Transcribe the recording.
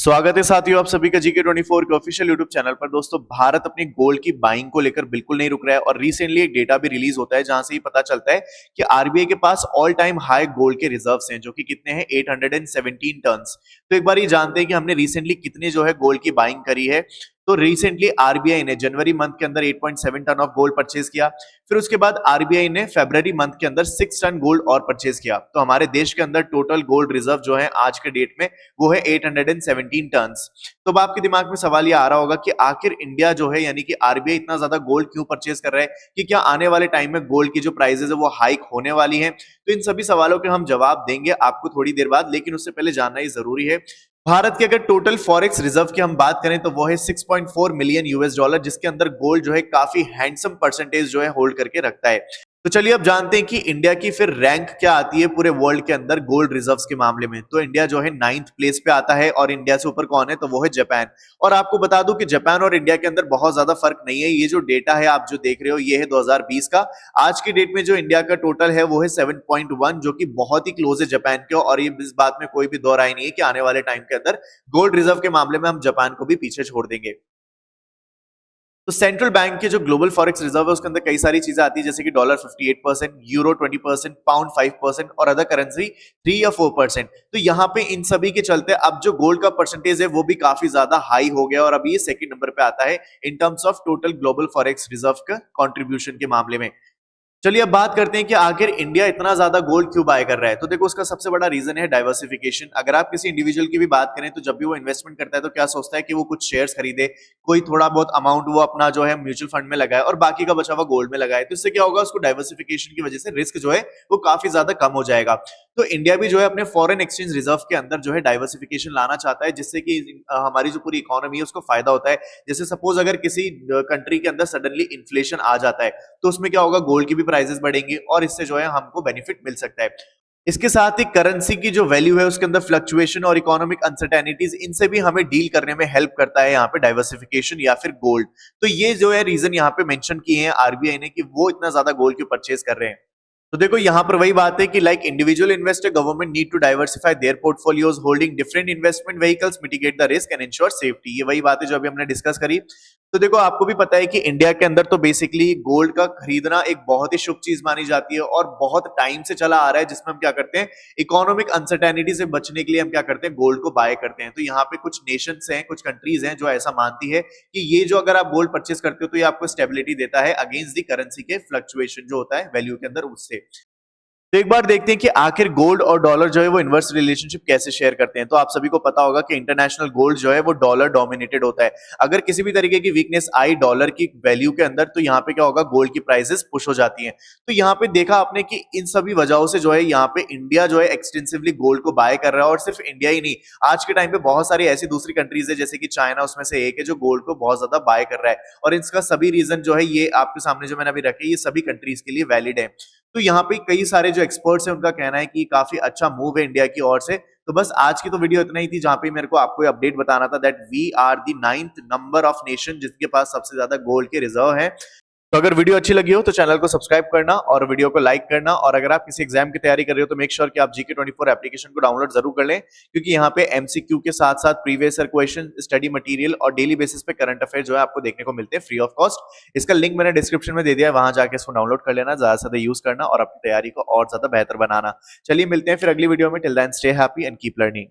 स्वागत है साथियों आप सभी का GK24 के ऑफिशियल यूट्यूब चैनल पर। दोस्तों, भारत अपनी गोल्ड की बाइंग को लेकर बिल्कुल नहीं रुक रहा है और रिसेंटली एक डेटा भी रिलीज होता है जहां से ये पता चलता है कि आरबीआई के पास ऑल टाइम हाई गोल्ड के रिजर्व्स हैं जो कि कितने हैं 817 टन्स। तो एक बार ये जानते हैं कि हमने रिसेंटली कितने जो है गोल्ड की बाइंग करी है। तो रिसेंटली आरबीआई ने जनवरी मंथ के अंदर 8.7 टन ऑफ गोल्ड परचेज किया। फिर उसके बाद आरबीआई ने फरवरी मंथ के अंदर 6 टन गोल्ड और परचेज किया। तो हमारे देश के अंदर टोटल गोल्ड रिजर्व जो है आज के डेट में वो है 817 टन्स। तो अब आपके दिमाग में सवाल ये आ रहा होगा कि आखिर इंडिया जो है यानी कि आरबीआई इतना ज्यादा गोल्ड क्यों परचेज कर रहा है, कि क्या आने वाले टाइम में गोल्ड की जो प्राइसेस है वो हाइक होने वाली है। तो इन सभी सवालों के हम जवाब देंगे आपको थोड़ी देर बाद, लेकिन उससे पहले जानना ही जरूरी है भारत के अगर टोटल फॉरेक्स रिजर्व की हम बात करें तो वो है 6.4 मिलियन यूएस डॉलर, जिसके अंदर गोल्ड जो है काफी हैंडसम परसेंटेज जो है होल्ड करके रखता है। तो चलिए अब जानते हैं कि इंडिया की फिर रैंक क्या आती है पूरे वर्ल्ड के अंदर गोल्ड रिजर्व्स के मामले में। तो इंडिया जो है 9th प्लेस पे आता है और इंडिया से ऊपर कौन है तो वो है जापान। और आपको बता दूं कि जापान और इंडिया के अंदर बहुत ज्यादा फर्क नहीं है। ये जो डेटा है आप जो देख रहे हो ये है 2020 का। आज की डेट में जो इंडिया का टोटल है वो है 7.1, जो कि बहुत ही क्लोज है जापान के। और ये इस बात में कोई भी दो राय नहीं है कि आने वाले टाइम के अंदर गोल्ड रिजर्व के मामले में हम जापान को भी पीछे छोड़ देंगे। तो सेंट्रल बैंक के जो ग्लोबल फॉरेक्स रिजर्व है उसके अंदर कई सारी चीजें आती है, जैसे कि डॉलर 58%, यूरो 20%, पाउंड 5% और अदर करेंसी 3 या 4%। तो यहाँ पे इन सभी के चलते अब जो गोल्ड का परसेंटेज है वो भी काफी ज्यादा हाई हो गया और अभी ये सेकंड नंबर पे आता है in terms of total global forex reserve का कंट्रीब्यूशन के मामले में। चलिए अब बात करते हैं कि आखिर इंडिया इतना ज्यादा गोल्ड क्यों बाय कर रहा है। तो देखो उसका सबसे बड़ा रीजन है डाइवर्सिफिकेशन। अगर आप किसी इंडिविजुअल की भी बात करें तो जब भी वो इन्वेस्टमेंट करता है तो क्या सोचता है कि वो कुछ शेयर्स खरीदे, कोई थोड़ा बहुत अमाउंट वो अपना जो है म्यूचुअल फंड में लगाए और बाकी का बचा हुआ गोल्ड में लगाए। तो इससे क्या होगा, उसको डाइवर्सिफिकेशन की वजह से रिस्क जो है वो काफी ज्यादा कम हो जाएगा। तो इंडिया भी जो है अपने फॉरेन एक्सचेंज रिजर्व के अंदर जो है डाइवर्सिफिकेशन लाना चाहता है, जिससे कि हमारी जो पूरी इकोनॉमी है उसको फायदा होता है। जैसे सपोज अगर किसी कंट्री के अंदर सडनली इन्फ्लेशन आ जाता है तो उसमें क्या होगा, गोल्ड की भी प्राइसेस बढ़ेंगी और इससे जो है हमको बेनिफिट मिल सकता है। इसके साथ ही करेंसी की जो वैल्यू है उसके अंदर फ्लक्चुएशन और इकोनॉमिक अनसर्टेनिटीज, इनसे भी हमें डील करने में हेल्प करता है यहाँ पे डाइवर्सिफिकेशन या फिर गोल्ड। तो ये जो है रीजन यहाँ पे मेंशन किए हैं आरबीआई ने कि वो इतना ज्यादा गोल्ड क्यों परचेज कर रहे हैं। तो देखो यहाँ पर वही बात है कि like individual investor government need to diversify their portfolios holding different investment vehicles mitigate the risk and ensure safety. ये वही बात है जो अभी हमने डिस्कस करी। तो देखो आपको भी पता है कि इंडिया के अंदर तो बेसिकली गोल्ड का खरीदना एक बहुत ही शुभ चीज मानी जाती है और बहुत टाइम से चला आ रहा है, जिसमें हम क्या करते हैं इकोनॉमिक अनसर्टेनिटी से बचने के लिए हम क्या करते हैं गोल्ड को बाय करते हैं। तो यहाँ पे कुछ नेशंस हैं, कुछ कंट्रीज हैं जो ऐसा मानती है कि ये जो अगर आप गोल्ड परचेस करते हो तो ये आपको स्टेबिलिटी देता है अगेंस्ट दी करेंसी के फ्लक्चुएशन जो होता है वैल्यू के अंदर उससे। तो एक बार देखते हैं कि आखिर गोल्ड और डॉलर जो है वो इनवर्स रिलेशनशिप कैसे शेयर करते हैं। तो आप सभी को पता होगा कि इंटरनेशनल गोल्ड जो है वो डॉलर डोमिनेटेड होता है। अगर किसी भी तरीके की वीकनेस आई डॉलर की वैल्यू के अंदर तो यहाँ पे क्या होगा, गोल्ड की प्राइसेस पुश हो जाती हैं। तो यहाँ पे देखा आपने कि इन सभी वजहों से जो है यहाँ पे इंडिया जो है एक्सटेंसिवली गोल्ड को बाय कर रहा है। और सिर्फ इंडिया ही नहीं, आज के टाइम पे बहुत सारी ऐसी दूसरी कंट्रीज है जैसे कि चाइना उसमें से एक है जो गोल्ड को बहुत ज्यादा बाय कर रहा है। और इसका सभी रीजन जो है ये आपके सामने जो मैंने अभी रखे ये सभी कंट्रीज के लिए वैलिड है। तो यहाँ पे कई सारे जो एक्सपर्ट्स हैं उनका कहना है कि काफी अच्छा मूव है इंडिया की ओर से। तो बस आज की तो वीडियो इतना ही थी जहां पे मेरे को आपको अपडेट बताना था that we are the 9th number of nation जिसके पास सबसे ज्यादा गोल्ड के रिजर्व है। तो अगर वीडियो अच्छी लगी हो तो चैनल को सब्सक्राइब करना और वीडियो को लाइक करना। और अगर आप किसी एग्जाम की तैयारी कर रहे हो तो मेक श्योर कि आप GK24 एप्लीकेशन को डाउनलोड जरूर कर लें, क्योंकि यहाँ पे एमसीक्यू के साथ साथ previous year question, study material और डेली बेसिस पे करंट अफेयर जो है आपको देखने को मिलते हैं फ्री ऑफ कॉस्ट। इसका लिंक मैंने डिस्क्रिप्शन में दे दिया है, वहां जाके इसको डाउनलोड कर लेना, ज्यादा से ज्यादा यूज करना और अपनी तैयारी को और ज्यादा बेहतर बनाना। चलिए मिलते हैं फिर अगली वीडियो में। Till then stay happy and keep learning.